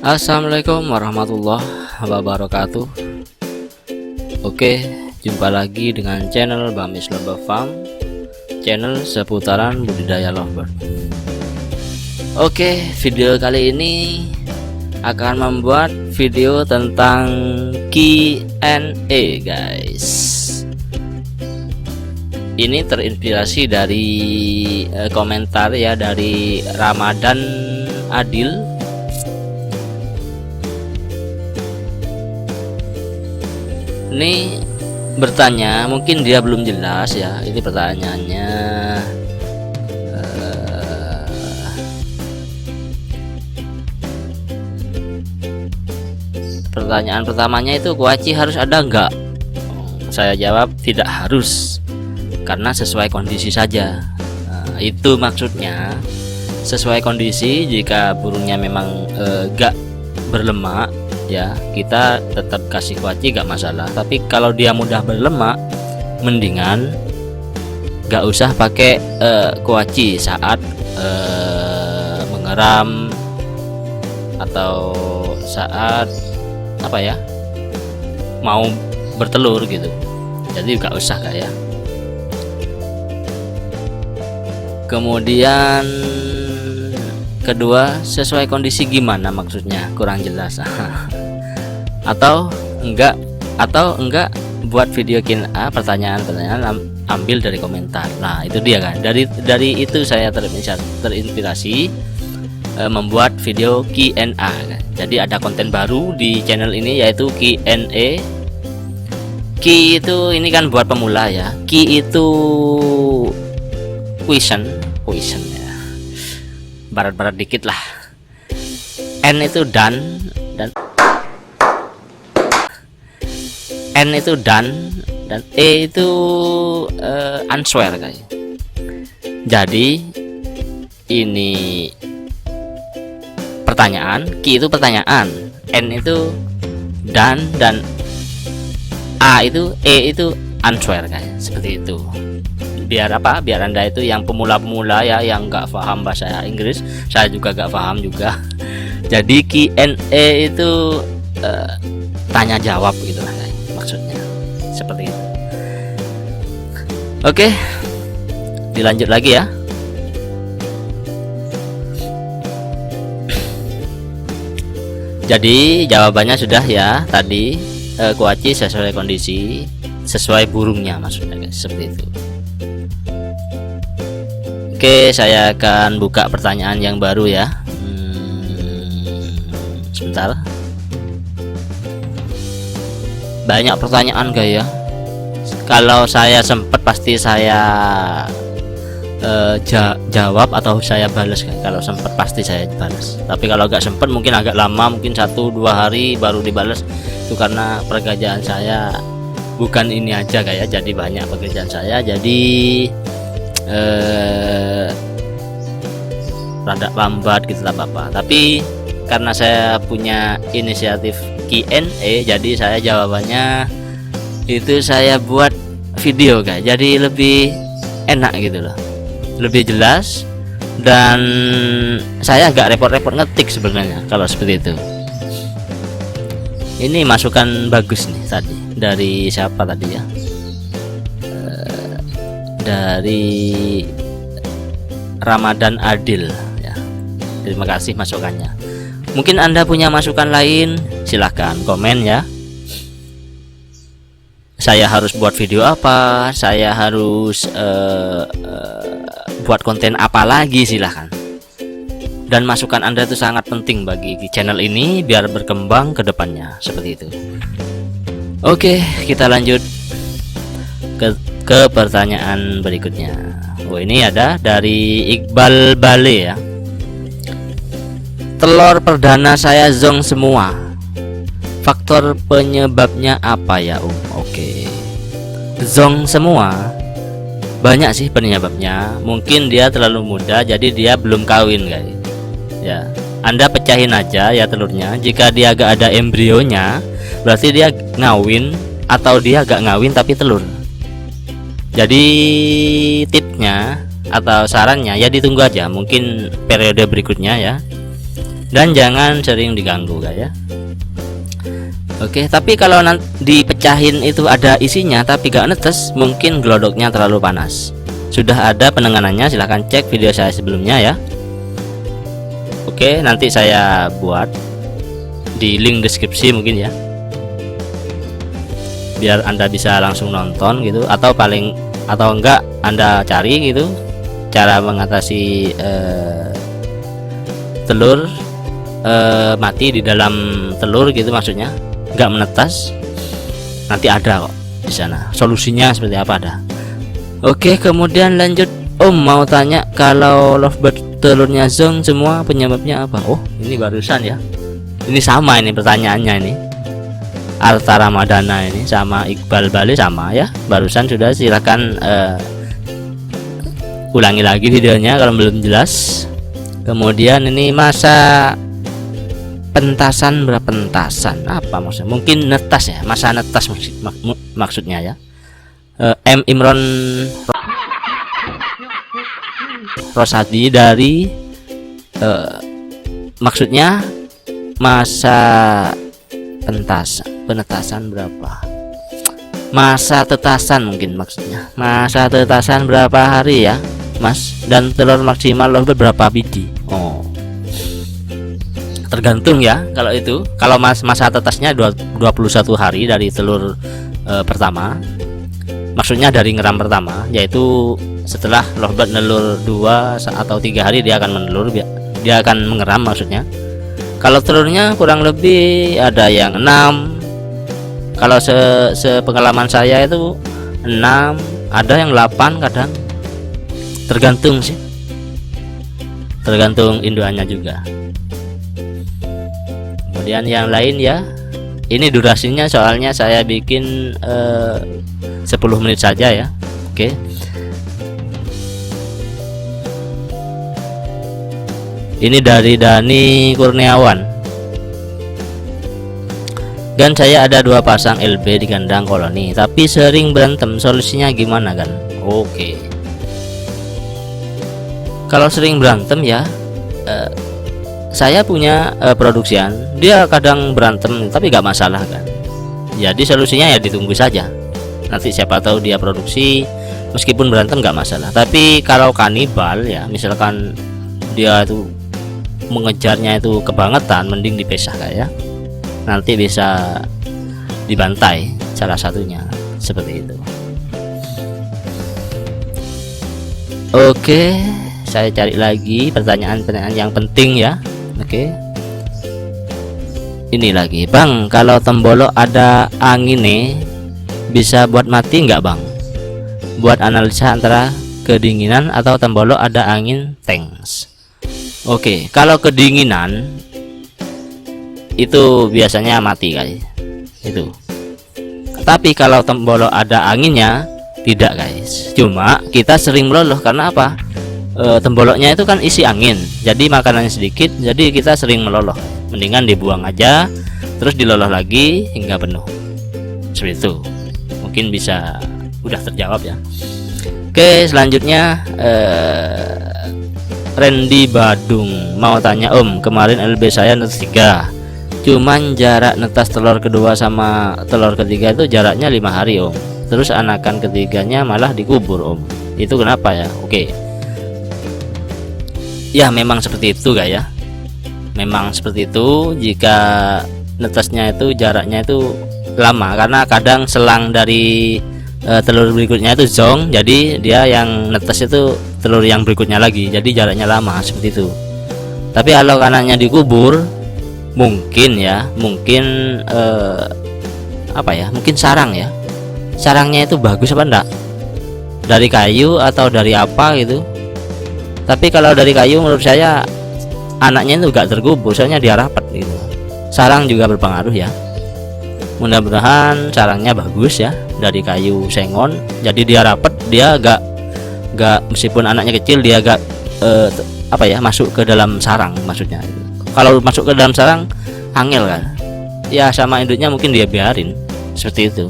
Assalamualaikum warahmatullahi wabarakatuh. Oke, jumpa lagi dengan channel Bamis Lovebird Farm, channel seputaran budidaya lovebird. Oke, video kali ini akan membuat video tentang Q&A guys. Ini terinspirasi dari komentar ya dari Ramadan Adil. Ini bertanya, mungkin dia belum jelas ya. Ini pertanyaannya pertanyaan pertamanya itu kuaci harus ada enggak? Saya jawab tidak harus, karena sesuai kondisi saja. Itu maksudnya sesuai kondisi. Jika burungnya memang enggak berlemak ya, kita tetap kasih kuaci gak masalah. Tapi kalau dia mudah berlemak, mendingan gak usah pakai kuaci saat mengeram atau saat apa ya, mau bertelur gitu. Jadi gak usah kak ya. Kemudian kedua, sesuai kondisi gimana maksudnya? Kurang jelas. atau enggak buat video Q&A, pertanyaan ambil dari komentar. Nah, itu dia kan. Dari itu saya terinspirasi membuat video Q&A kan. Jadi ada konten baru di channel ini yaitu Q&A. Q itu ini kan buat pemula ya. Q itu question ya. Barat-barat dikit lah. N itu done dan N itu done dan E itu answer guys. Jadi ini pertanyaan, Q itu pertanyaan, N itu done dan A itu E itu answer guys. Seperti itu. Biar apa? Biar Anda itu yang pemula-pemula ya, yang nggak paham bahasa Inggris, saya juga nggak paham juga. Jadi Q&A itu tanya jawab gitu lah maksudnya, seperti itu. Oke, dilanjut lagi ya. Jadi jawabannya sudah ya tadi, kuaci sesuai kondisi, sesuai burungnya maksudnya guys, seperti itu. Oke, saya akan buka pertanyaan yang baru ya. Sebentar. Banyak pertanyaan guys ya. Kalau saya sempat pasti saya jawab atau saya balas guys. Kalau sempat pasti saya balas. Tapi kalau agak sempat mungkin agak lama, mungkin 1-2 hari baru dibalas. Itu karena pekerjaan saya bukan ini aja guys ya. Jadi banyak pekerjaan saya. Jadi rada lambat gitu lah Bapak. Tapi karena saya punya inisiatif Q&A, jadi saya jawabannya itu saya buat video guys. Jadi lebih enak gitu loh, lebih jelas, dan saya agak repot-repot ngetik sebenarnya kalau seperti itu. Ini masukan bagus nih tadi dari siapa tadi ya, dari Ramadan Adil ya. Terima kasih masukannya. Mungkin Anda punya masukan lain, silahkan komen ya. Saya harus buat video apa, saya harus buat konten apa lagi, silahkan. Dan masukan Anda itu sangat penting bagi channel ini biar berkembang ke depannya, seperti itu. Oke, kita lanjut ke pertanyaan berikutnya. Oh, ini ada dari Iqbal Bale ya. Telur perdana saya zong semua. Faktor penyebabnya apa ya Oke, zong semua. Banyak sih penyebabnya. Mungkin dia terlalu muda, jadi dia belum kawin guys. Ya, Anda pecahin aja ya telurnya. Jika dia agak ada embrionya, berarti dia ngawin, atau dia agak ngawin tapi telur. Jadi tipsnya atau sarannya ya ditunggu aja, mungkin periode berikutnya ya. dan jangan sering diganggu guys ya. Oke, tapi kalau nanti dipecahin itu ada isinya tapi gak netes, mungkin glodoknya terlalu panas. Sudah ada penanganannya, silahkan cek video saya sebelumnya ya. Oke, nanti saya buat di link deskripsi mungkin ya, biar Anda bisa langsung nonton gitu, atau enggak Anda cari gitu cara mengatasi telur mati di dalam telur gitu, maksudnya nggak menetas. Nanti ada kok di sana solusinya seperti apa, ada. Oke, kemudian lanjut Om mau tanya, kalau lovebird telurnya zong semua penyebabnya apa? Oh, ini barusan ya, ini sama ini pertanyaannya, ini Arta Ramadana ini sama Iqbal Bali sama ya, barusan sudah. Silakan ulangi lagi videonya kalau belum jelas. Kemudian ini masa pentasan berapa, pentasan apa maksudnya? Mungkin netas ya, masa netas maksudnya ya. M Imron Rosadi dari maksudnya masa penetasan berapa, masa tetasan mungkin maksudnya, masa tetasan berapa hari ya Mas, dan telur maksimal lovebird berapa biji? Oh, tergantung ya. Kalau itu, kalau masa tetasnya 21 hari dari telur pertama, maksudnya dari ngeram pertama, yaitu setelah lovebird nelur 2 atau 3 hari dia akan menelur, dia akan mengeram maksudnya. Kalau telurnya kurang lebih ada yang 6, kalau sepengalaman saya itu 6, ada yang 8 kadang, tergantung sih, tergantung induannya juga. Kemudian yang lain ya, ini durasinya soalnya saya bikin 10 menit saja ya. Oke. Ini dari Dani Kurniawan. Dan saya ada 2 pasang LB di kandang koloni, tapi sering berantem, solusinya gimana kan? Oke. Kalau sering berantem ya, saya punya produksian, dia kadang berantem tapi gak masalah kan. Jadi solusinya ya ditunggu saja. Nanti siapa tahu dia produksi, meskipun berantem gak masalah. Tapi kalau kanibal ya, misalkan dia itu mengejarnya itu kebangetan, mending dipisah ya, nanti bisa dibantai salah satunya, seperti itu. Oke, saya cari lagi pertanyaan-pertanyaan yang penting ya. Oke, ini lagi, Bang, kalau tembolok ada angin nih bisa buat mati nggak Bang? Buat analisa antara kedinginan atau tembolok ada angin, thanks. Oke, kalau kedinginan itu biasanya mati guys, itu. Tapi kalau tembolok ada anginnya tidak guys, cuma kita sering meloloh karena apa? Temboloknya itu kan isi angin, jadi makanannya sedikit, jadi kita sering meloloh. Mendingan dibuang aja, terus diloloh lagi hingga penuh, seperti itu. Mungkin bisa udah terjawab ya. Oke, selanjutnya Randy Badung mau tanya, Om, kemarin LB saya netas 3, cuman jarak netas telur kedua sama telur ketiga itu jaraknya 5 hari Om, terus anakan ketiganya malah dikubur Om, itu kenapa ya? Oke, ya memang seperti itu gak ya, memang seperti itu. Jika netasnya itu jaraknya itu lama, karena kadang selang dari telur berikutnya itu zong, jadi dia yang netes itu telur yang berikutnya lagi, jadi jaraknya lama, seperti itu. Tapi kalau anaknya dikubur, mungkin ya, mungkin apa ya, mungkin sarang ya, sarangnya itu bagus apa enggak, dari kayu atau dari apa gitu. Tapi kalau dari kayu menurut saya anaknya itu enggak terkubur, soalnya dia rapat gitu. Sarang juga berpengaruh ya. Mudah-mudahan sarangnya bagus ya, dari kayu sengon, jadi dia rapat, dia gak meskipun anaknya kecil dia gak apa ya, masuk ke dalam sarang maksudnya. Kalau masuk ke dalam sarang angel kan ya, sama induknya mungkin dia biarin, seperti itu.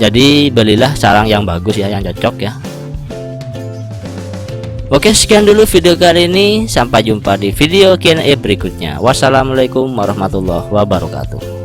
Jadi belilah sarang yang bagus ya, yang cocok ya. Oke, sekian dulu video kali ini, sampai jumpa di video Q&A berikutnya. Wassalamualaikum warahmatullahi wabarakatuh.